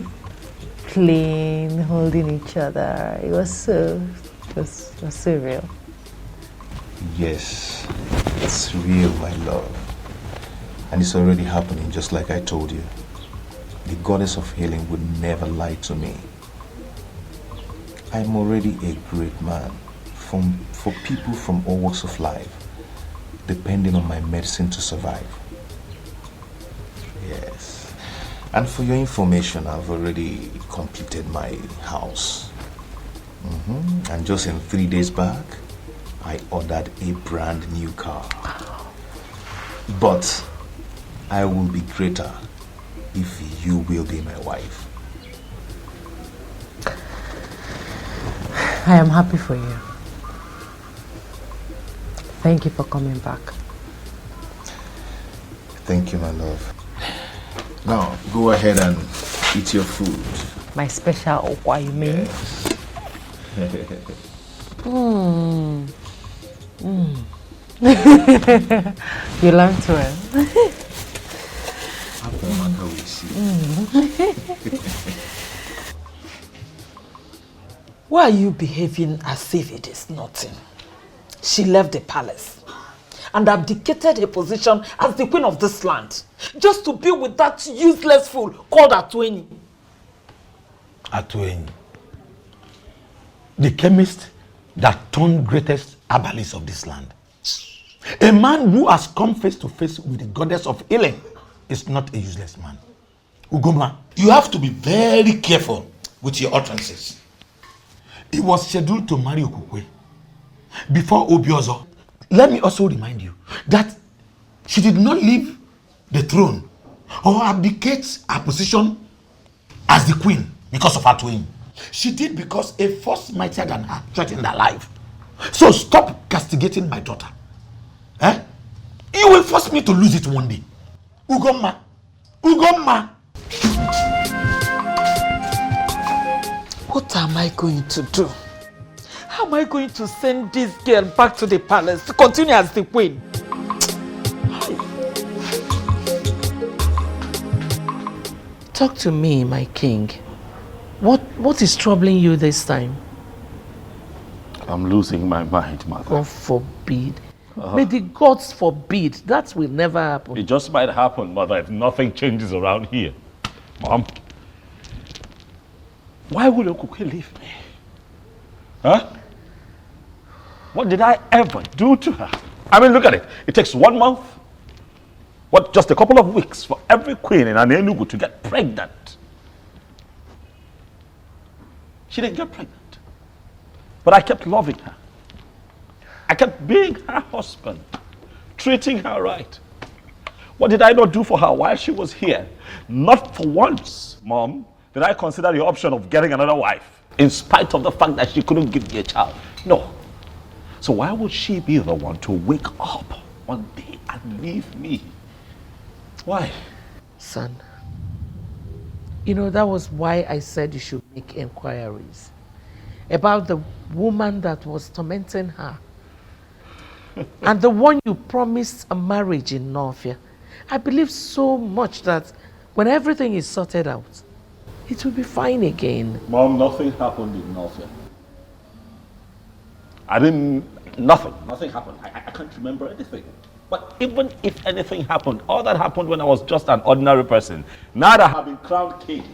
Playing, holding each other. It was so real. Yes, it's real, my love. And it's already happening, just like I told you. The goddess of healing would never lie to me. I'm already a great man for people from all walks of life, depending on my medicine to survive. Yes. And for your information, I've already completed my house. And just in 3 days back, I ordered a brand new car. But I will be greater if you will be my wife. I am happy for you. Thank you for coming back. Thank you, my love. Now, go ahead and eat your food. My special okwa, you mean? Yes. You learned well. Why are you behaving as if it is nothing? She left the palace and abdicated her position as the queen of this land just to be with that useless fool called Atweni. Atweni. The chemist that turned greatest herbalist of this land. A man who has come face to face with the goddess of healing is not a useless man. Ugoma, you have to be very careful with your utterances. He was scheduled to marry Okukwe before Obiozo. Let me also remind you that she did not leave the throne or abdicate her position as the queen because of her twin. She did because a force mightier than her threatened her life. So stop castigating my daughter. You will force me to lose it one day. Ugoma. Ugoma. What am I going to do? How am I going to send this girl back to the palace to continue as the queen? Talk to me, my king. What is troubling you this time? I'm losing my mind, mother. God forbid. May the gods forbid. That will never happen. It just might happen, mother, if nothing changes around here. Mom, why would Okuke leave me? Huh? What did I ever do to her? I mean, look at it. It takes 1 month, just a couple of weeks for every queen in Enugu to get pregnant. She didn't get pregnant. But I kept loving her. I kept being her husband, treating her right. What did I not do for her while she was here? Not for once, Mom, did I consider the option of getting another wife, in spite of the fact that she couldn't give me a child. No. So why would she be the one to wake up one day and leave me? Why? Son, you know, that was why I said you should make inquiries about the woman that was tormenting her. And the one you promised a marriage in Northia. I believe so much that when everything is sorted out, it will be fine again. Mom, nothing happened in Northia. Nothing happened. I can't remember anything. But even if anything happened, all that happened when I was just an ordinary person. Now that I have been crowned king,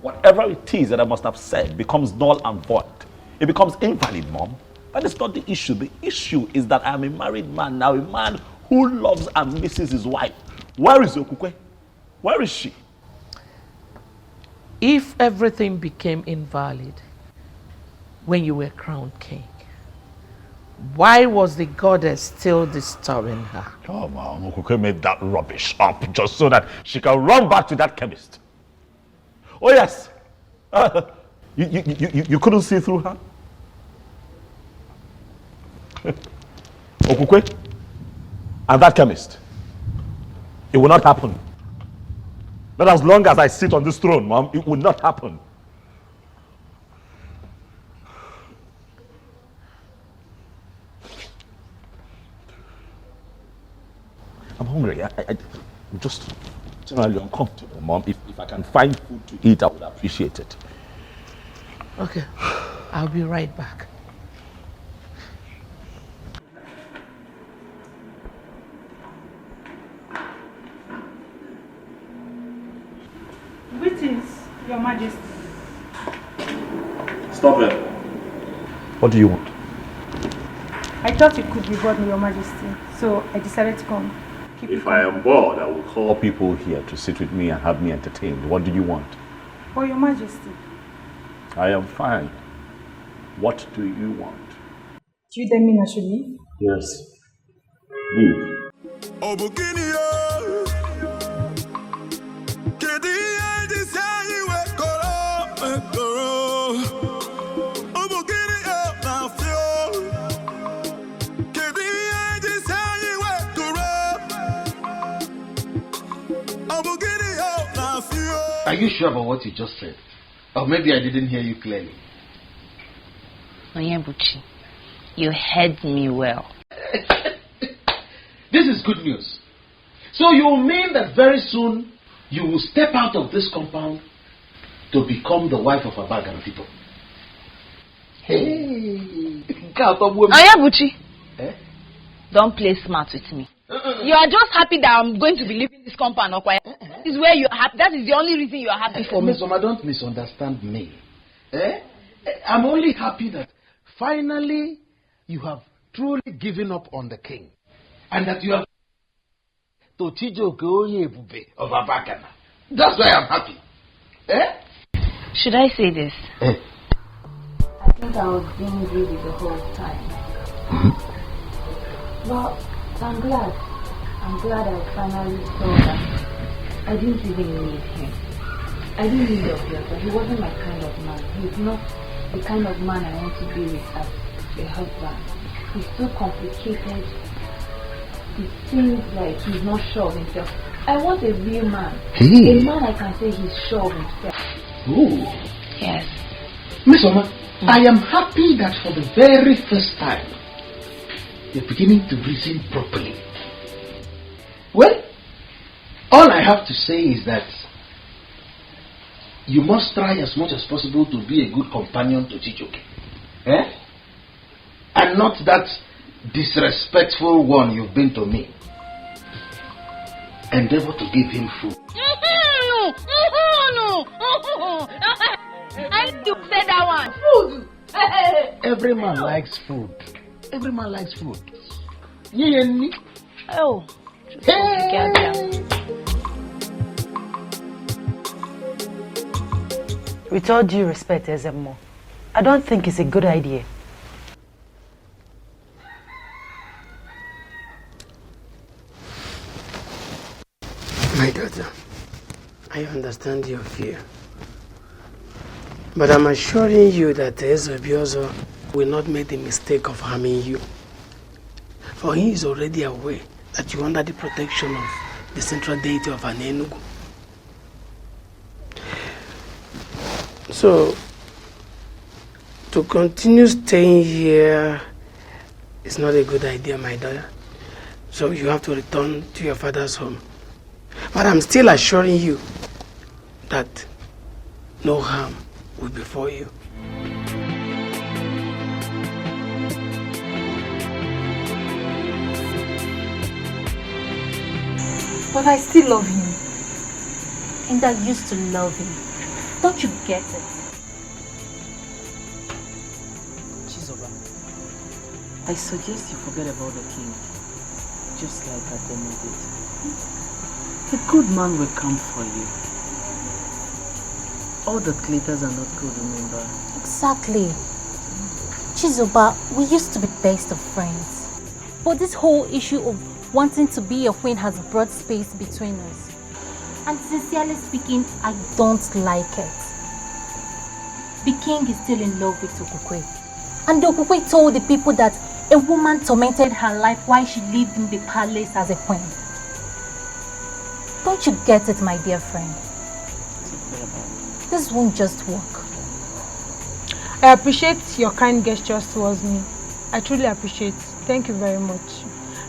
whatever it is that I must have said becomes null and void. It becomes invalid, Mom. That is not the issue. The issue is that I'm a married man now, a man who loves and misses his wife. Where is Okukwe? Where is she? If everything became invalid when you were crowned king, why was the goddess still disturbing her? Oh, man, Okukwe made that rubbish up just so that she can run back to that chemist. Oh, yes. You couldn't see through her? Okukwe and that chemist. It will not happen. Not as long as I sit on this throne, Mom. It will not happen. I'm hungry. I'm just generally uncomfortable, Mom. If I can find food to eat, I would appreciate it. Okay, I'll be right back. Greetings, Your Majesty. Stop it. What do you want? I thought you could be bored, Your Majesty, so I decided to come. If I am bored, I will call people here to sit with me and have me entertained. What do you want? Oh, Your Majesty. I am fine. What do you want? Do you tell me I should leave? Yes. Leave. Are you sure about what you just said? Or maybe I didn't hear you clearly. Onyebuchi, you heard me well. This is good news. So you mean that very soon you will step out of this compound to become the wife of a bag of people? Hey! Onyebuchi, don't play smart with me. You are just happy that I'm going to be leaving this compound, okay? This is where you are happy. That is the only reason you are happy for me. Miss Oma, don't misunderstand me. I'm only happy that finally you have truly given up on the king. And that you have to Chijoke Oyebube of Abakana. That's why I'm happy. Should I say this? I think I was being greedy the whole time. Well, I'm glad. I'm glad I finally saw that I didn't even need him. I didn't need Obiota. He wasn't my kind of man. He's not the kind of man I want to be with as a husband. He's too complicated. It seems like he's not sure of himself. I want a real man. A man I can say he's sure of himself. Ooh. Yes. Miss Oma, I am happy that for the very first time you're beginning to reason properly. Well, all I have to say is that you must try as much as possible to be a good companion to Chijoke. And not that disrespectful one you've been to me. Endeavor to give him food. No. I need to say that one. Food. Every man likes food. Every man likes food. Oh. With all due respect, Ezemo, I don't think it's a good idea. My daughter, I understand your fear. But I'm assuring you that Ezebiozo will not make the mistake of harming you. For he is already aware that you are under the protection of the central deity of Anenugu. So, to continue staying here is not a good idea, my daughter. So you have to return to your father's home. But I'm still assuring you that no harm will befall you. But I still love him. And I used to love him. Don't you get it? Chizoba, I suggest you forget about the king, just like Ademo did. A good man will come for you. All the glitters are not good, remember? Exactly. Chizoba, we used to be best of friends. But this whole issue of wanting to be a queen has brought space between us. And sincerely speaking, I don't like it. The king is still in love with Okukwe. And Okukwe told the people that a woman tormented her life while she lived in the palace as a queen. Don't you get it, my dear friend? This won't just work. I appreciate your kind gestures towards me. I truly appreciate it. Thank you very much.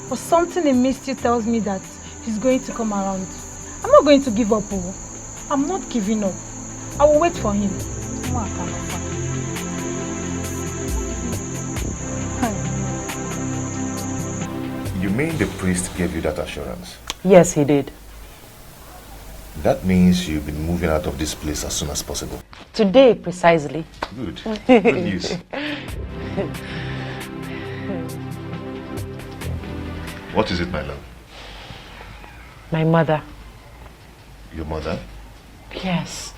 But something in me still tells me that he's going to come around. I'm not going to give up. I'm not giving up. I will wait for him. You mean the priest gave you that assurance? Yes, he did. That means you've been moving out of this place as soon as possible. Today, precisely. Good. Good news. What is it, my love? My mother. Your mother? Yes.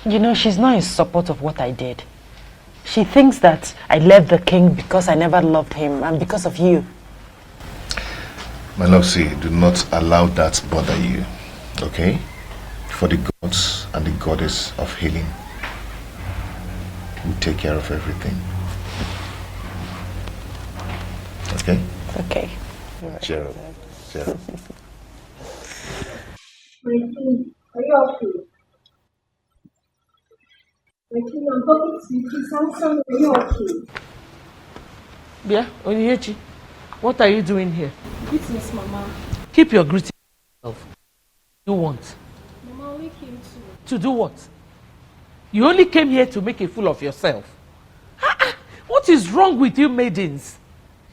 You know, she's not in support of what I did. She thinks that I left the king because I never loved him and because of you. My love, see, do not allow that bother you, okay? For the gods and the goddess of healing will take care of everything. Okay? Okay. Cheer up. Cheer up. My king, are you okay? My king, I'm talking to you. Please answer me. Are you okay? Yeah, Onyinyechi, what are you doing here? Greetings, Mama. Keep your greeting to yourself. You want? Mama only came To do what? You only came here to make a fool of yourself. What is wrong with you maidens?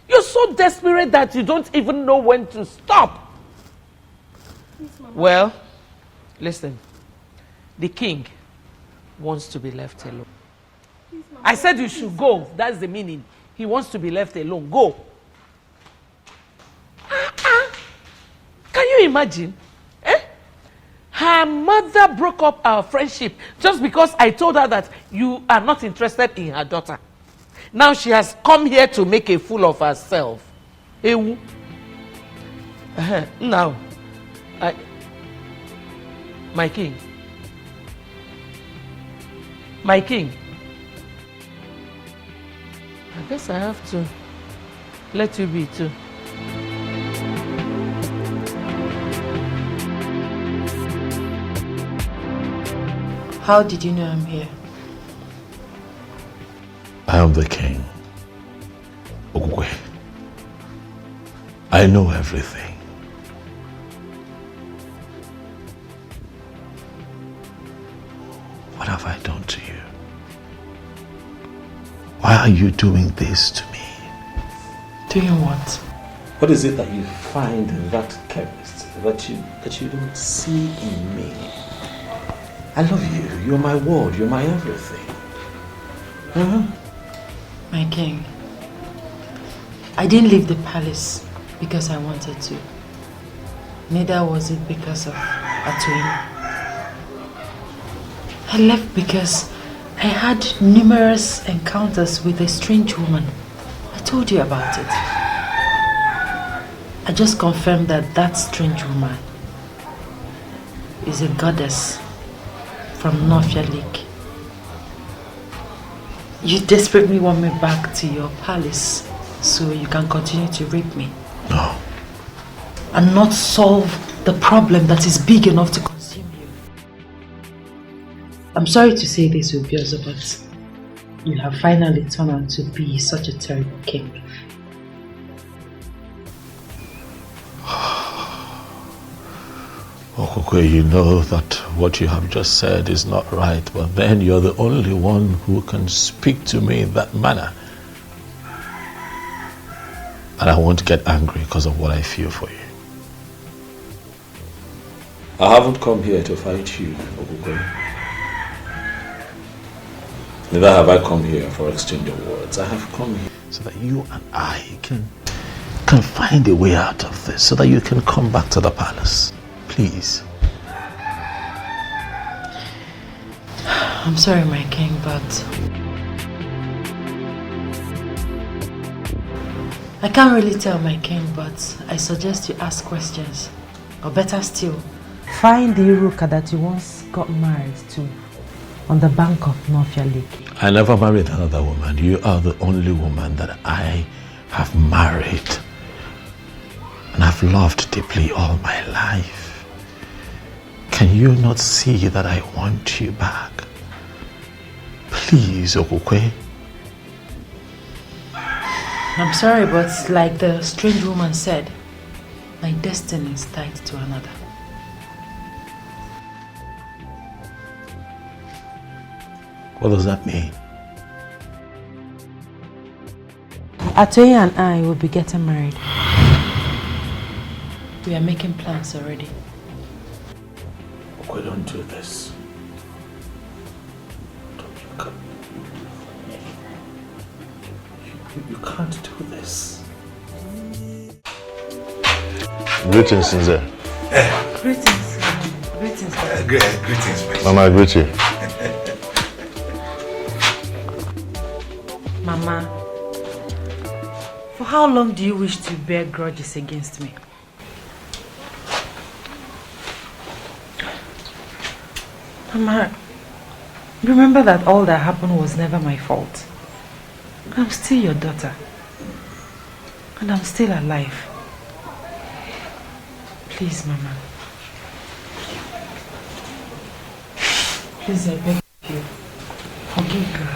You're so desperate that you don't even know when to stop. Please, Mama. Well, listen. The king wants to be left alone. Please, Mama. I said you should go. That's the meaning. He wants to be left alone. Go. Can you imagine? Her mother broke up our friendship just because I told her that you are not interested in her daughter. Now she has come here to make a fool of herself. Ewu. Now, my king. My king. I guess I have to let you be too. How did you know I'm here? I am the king. Okukwe. I know everything. What have I done to you? Why are you doing this to me? Doing what? What is it that you find in that chemist that you don't see in me? I love you. You're my world. You're my everything. My king, I didn't leave the palace because I wanted to. Neither was it because of Atuin. I left because I had numerous encounters with a strange woman. I told you about it. I just confirmed that that strange woman is a goddess from Nofia Lake. You desperately want me back to your palace so you can continue to rape me. No. And not solve the problem that is big enough to consume you. I'm sorry to say this, Ubiozo, but you have finally turned out to be such a terrible king. Okokwe, you know that what you have just said is not right, but then you're the only one who can speak to me in that manner. And I won't get angry because of what I feel for you. I haven't come here to fight you, Okokwe. Neither have I come here for exchange of words. I have come here so that you and I can find a way out of this, so that you can come back to the palace. Please. I'm sorry, my king, but I can't really tell, my king, but I suggest you ask questions. Or better still, find the Iruka that you once got married to on the bank of Nofia Lake. I never married another woman. You are the only woman that I have married and I've loved deeply all my life. Can you not see that I want you back? Please, Okokwe. I'm sorry, but like the strange woman said, my destiny is tied to another. What does that mean? Atoye and I will be getting married. We are making plans already. Okay, don't do this. You can't do this. Greetings, Sinze. Greetings. Greetings. Greetings. Mama, I greet you. Mama, for how long do you wish to bear grudges against me? Mama, remember that all that happened was never my fault. I'm still your daughter. And I'm still alive. Please, Mama. Please, I beg you. Forgive her.